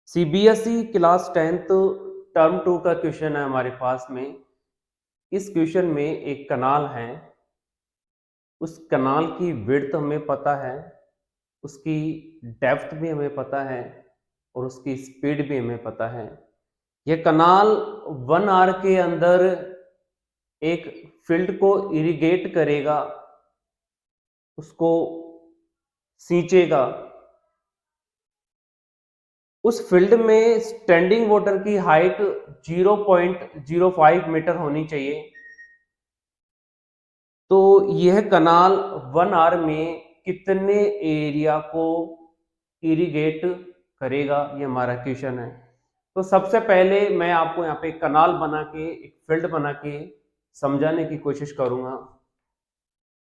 CBSE class 10th term 2 का question है हमारे पास में। इस क्वेश्चन में एक कनाल है। उस कनाल की विड्थ हमें पता है, उसकी डेप्थ भी हमें पता है और उसकी स्पीड भी हमें पता है। यह कनाल 1 आवर के अंदर एक फील्ड को इरिगेट करेगा, उसको सींचेगा। उस फील्ड में स्टैंडिंग वाटर की हाइट 0.05 मीटर होनी चाहिए। तो यह कनाल 1 आवर में कितने एरिया को इरिगेट करेगा, ये हमारा क्वेश्चन है। तो सबसे पहले मैं आपको यहाँ पे कनाल बना के, एक फील्ड बना के समझाने की कोशिश करूंगा।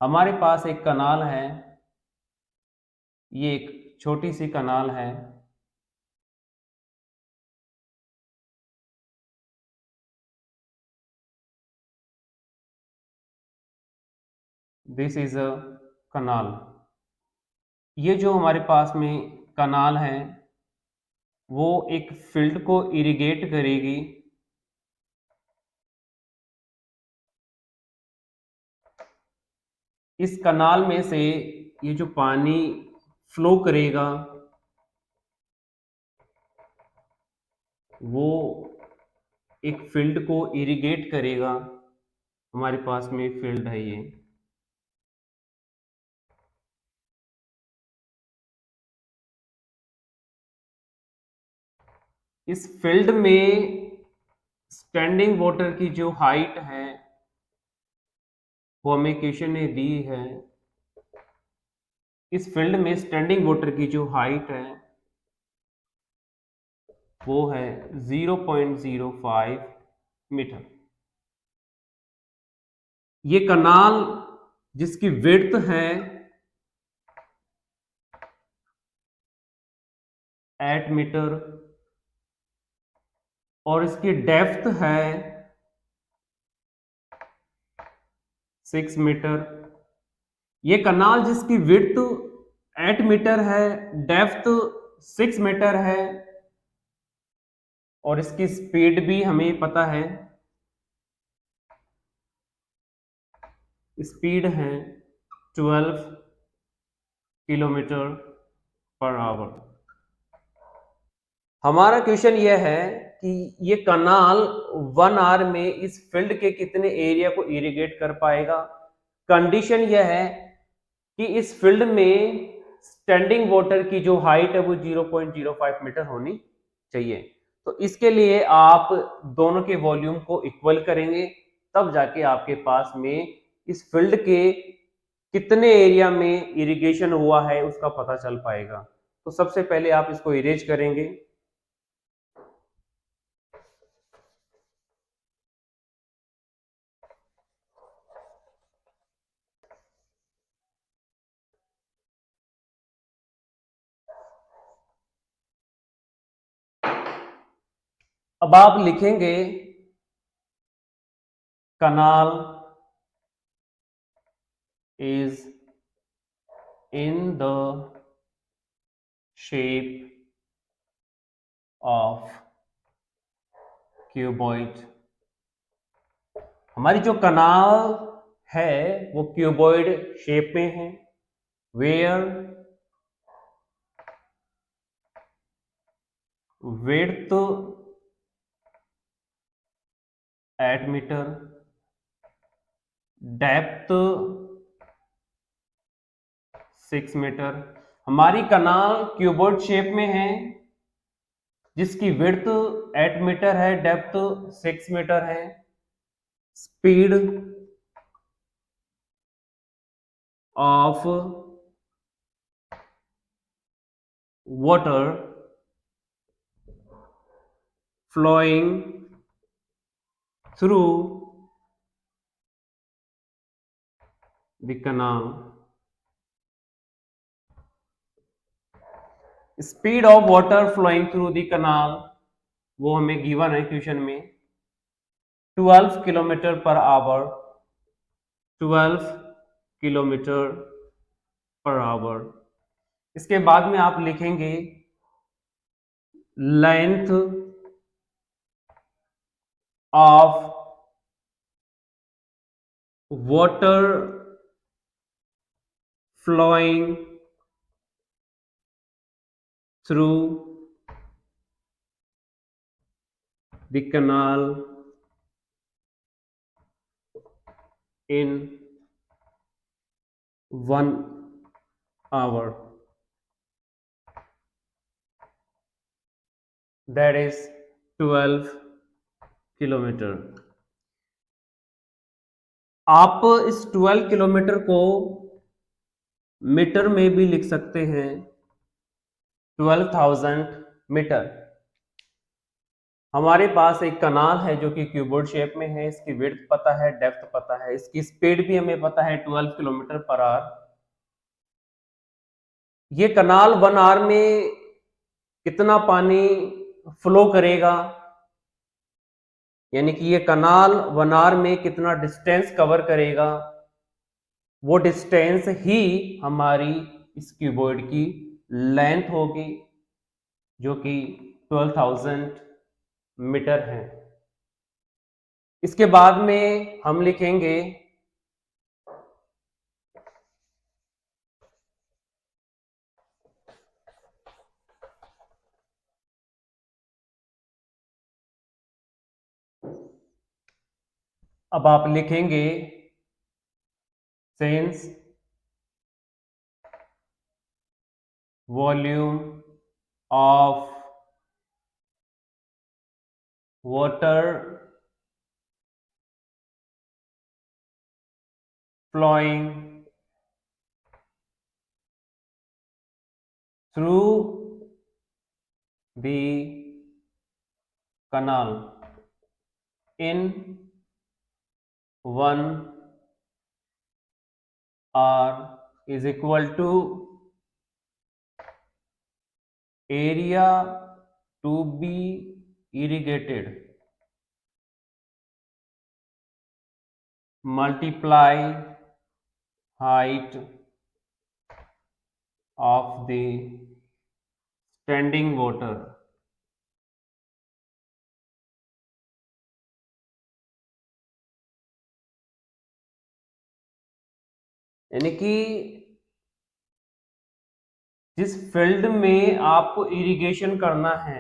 हमारे पास एक कनाल है, ये एक छोटी सी कनाल है। दिस इज अ कनाल। ये जो हमारे पास में कनाल है वो एक फील्ड को इरिगेट करेगी। इस कनाल में से ये जो पानी फ्लो करेगा वो एक फील्ड को इरिगेट करेगा। हमारे पास में फील्ड है ये। इस फील्ड में स्टैंडिंग वाटर की जो हाइट है वो हमें क्वेश्चन ने दी है। इस फील्ड में स्टैंडिंग वाटर की जो हाइट है वो है 0.05 मीटर। ये कनाल जिसकी विड्थ है 8 मीटर और इसकी डेप्थ है 6 मीटर। ये कनाल जिसकी विड्थ 8 मीटर है, डेप्थ 6 मीटर है और इसकी स्पीड भी हमें पता है। स्पीड है 12 किलोमीटर पर आवर। हमारा क्वेश्चन यह है कि ये कनाल 1 आवर में इस फील्ड के कितने एरिया को इरिगेट कर पाएगा। कंडीशन यह है कि इस फील्ड में स्टैंडिंग वाटर की जो हाइट है वो 0.05 मीटर होनी चाहिए। तो इसके लिए आप दोनों के वॉल्यूम को इक्वल करेंगे, तब जाके आपके पास में इस फील्ड के कितने एरिया में इरिगेशन हुआ है उसका पता चल पाएगा। तो सबसे पहले आप इसको इरेज करेंगे। अब आप लिखेंगे कनाल is in the shape of cuboid। हमारी जो कनाल है वो क्यूबॉइड शेप में है। Where width 8 metre, depth 6 metre. हमारी कनाल क्यूबॉइड शेप में है जिसकी विड्थ 8 मीटर है, डेप्थ 6 मीटर है। Speed of water flowing through the canal। Speed of water flowing through the canal वो हमें गिवन है क्वेश्चन में 12 kilometre per hour. 12 kilometre per hour. इसके बाद में आप लिखेंगे length of water flowing through the canal in 1 hour, that is 12 kilometre. आप इस 12 किलोमीटर को मीटर में भी लिख सकते हैं, 12,000 मीटर। हमारे पास एक कनाल है जो कि क्यूबॉइड शेप में है, इसकी विड्थ पता है, डेप्थ पता है, इसकी स्पीड भी हमें पता है 12 किलोमीटर पर आवर। ये कनाल 1 आवर में कितना पानी फ्लो करेगा, यानी कि ये कनाल 1 आवर में कितना डिस्टेंस कवर करेगा, वो डिस्टेंस ही हमारी इस क्यूबॉइड की लेंथ होगी, जो कि 12,000 मीटर है। इसके बाद में हम लिखेंगे अब आप लिखेंगे since volume of water flowing through the canal in 1 hour is equal to area to be irrigated multiply height of the standing water। यानी कि जिस फील्ड में आपको इरिगेशन करना है,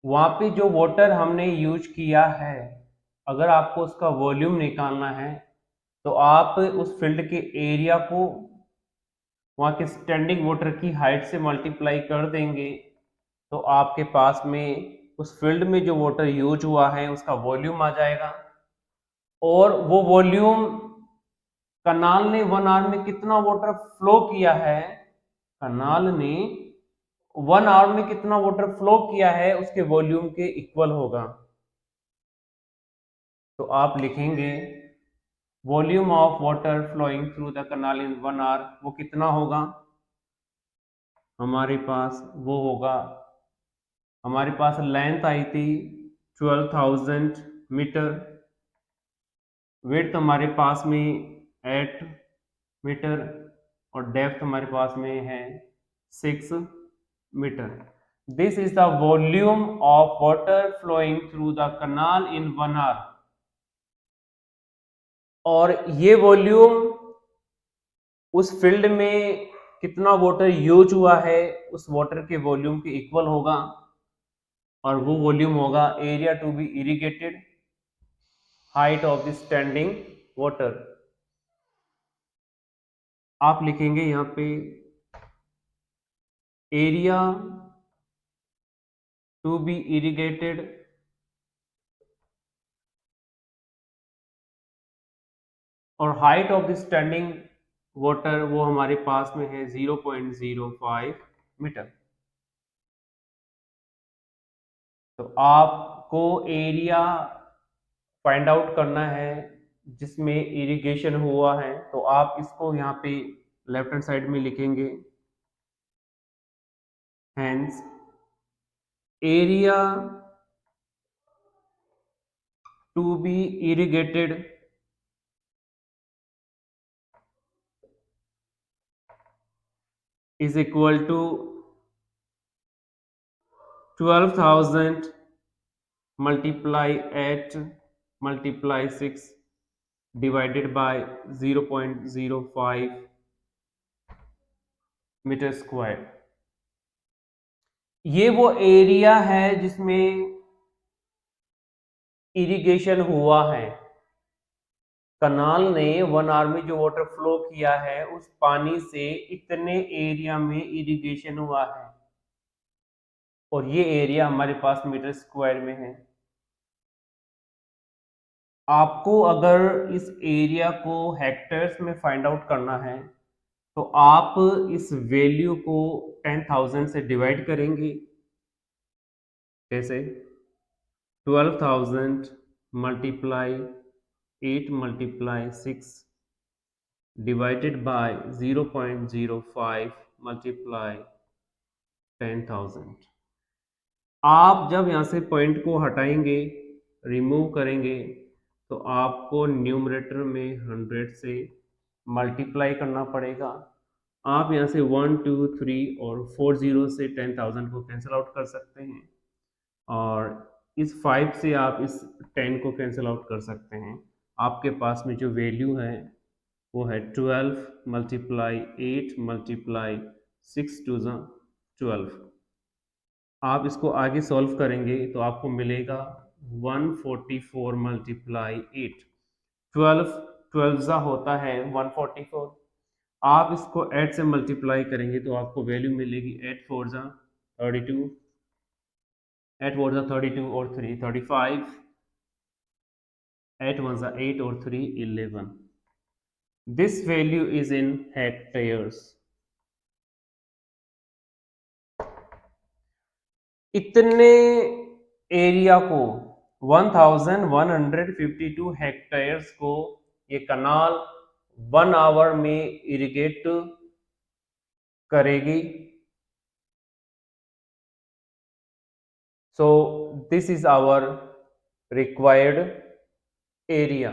वहां पे जो वाटर हमने यूज किया है, अगर आपको उसका वॉल्यूम निकालना है तो आप उस फील्ड के एरिया को वहां के स्टैंडिंग वाटर की हाइट से मल्टीप्लाई कर देंगे, तो आपके पास में उस फील्ड में जो वाटर यूज हुआ है उसका वॉल्यूम आ जाएगा। और वो वॉल्यूम कनाल ने 1 आवर में कितना वाटर फ्लो किया है, कनाल ने 1 आवर में कितना वाटर फ्लो किया है उसके वॉल्यूम के इक्वल होगा। तो आप लिखेंगे volume of water flowing through the canal in 1 hour, वो कितना होगा हमारे पास, वो होगा, हमारे पास लेंथ आई थी 12,000 मीटर, विड्थ हमारे पास में 8 मीटर और डेप्थ हमारे पास में है 6 metre. This is the volume of water flowing through the canal in 1 hour. और ये वॉल्यूम उस फील्ड में कितना वाटर यूज हुआ है उस वाटर के वॉल्यूम के इक्वल होगा, और वो वॉल्यूम होगा area to be irrigated height of the standing water. आप लिखेंगे यहां पे एरिया टू बी इरिगेटेड और height of the standing water वो हमारे पास में है 0.05 मीटर। तो आपको एरिया फाइंड आउट करना है जिसमें इरिगेशन हुआ है, तो आप इसको यहाँ पे लेफ्ट हैंड साइड में लिखेंगे, hence area to be irrigated is equal to 12,000 multiply 8 multiply 6 divided by 0.05 metre square. ये वो एरिया है जिसमें इरिगेशन हुआ है। कनाल ने 1 आवर में जो वाटर फ्लो किया है उस पानी से इतने एरिया में इरिगेशन हुआ है और ये एरिया हमारे पास मीटर स्क्वायर में है। आपको अगर इस एरिया को हेक्टेयर्स में फाइंड आउट करना है तो आप इस वैल्यू को 10,000 से डिवाइड करेंगे। कैसे? 12,000 multiply 8 multiply 6 divided by 0.05 multiply 10,000। आप जब यहाँ से पॉइंट को हटाएंगे, रिमूव करेंगे, तो आपको न्यूमरेटर में 100 से मल्टीप्लाई करना पड़ेगा। आप यहाँ से 1 2 3 और 4 जीरो से 10,000 को कैंसिल आउट कर सकते हैं और इस 5 से आप इस 10 को कैंसिल आउट कर सकते हैं। आपके पास में जो वैल्यू है वो है 12 मल्टीप्लाई 8 मल्टीप्लाई 6 टू ज़ा 12। आप इसको आगे सॉल्व करेंगे तो आपको मिलेगा 144 मल्टीप्लाई 8। 12 12 ज़ा होता है 144। आप इसको 8 से मल्टीप्लाई करेंगे तो आपको वैल्यू मिलेगी 8 4 ज़ा 32, 8 4 ज़ा 32 और 3 35, 8 1 ज़ा 8 और 3 11। This value is in hectares. इतने एरिया को 1152 हेक्टेयर्स को ये कनाल 1 आवर में इरिगेट करेगी। So this is our required area.